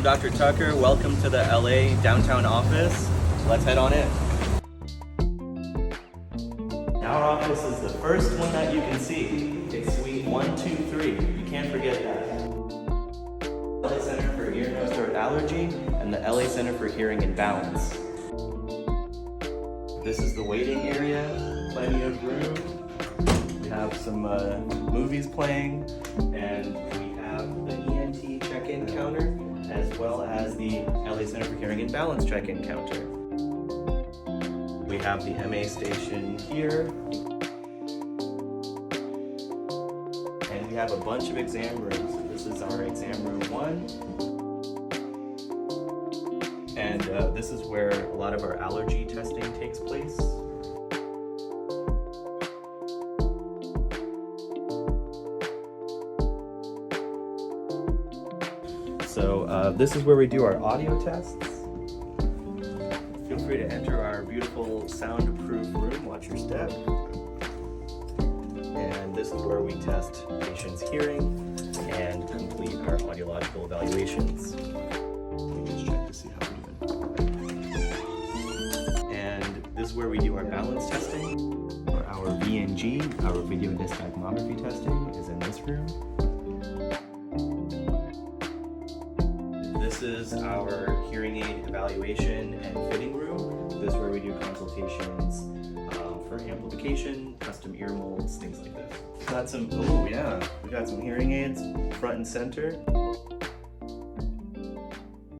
I'm Dr. Tucker. Welcome to the LA downtown office. Let's head on in. Our office is the first one that you can see. It's suite 123. You can't forget that. LA Center for Ear, Nose, Throat Allergy and the LA Center for Hearing and Balance. This is the waiting area. Plenty of room. We have some movies playing, and we have the ENT check-in counter, as well as the LA Center for Hearing and Balance check-in counter. We have the MA station here, and we have a bunch of exam rooms. This is our exam room 1, and this is where a lot of our allergy testing takes place. So this is where we do our audio tests. Feel free to enter our beautiful soundproof room. Watch your step. And this is where we test patients' hearing and complete our audiological evaluations. Let me just check to see how we're doing. And this is where we do our balance testing. For our VNG, our video nystagmography testing, is in this room. This is our hearing aid evaluation and fitting room. This is where we do consultations for amplification, custom ear molds, things like this. Got some, oh yeah, we got some hearing aids front and center.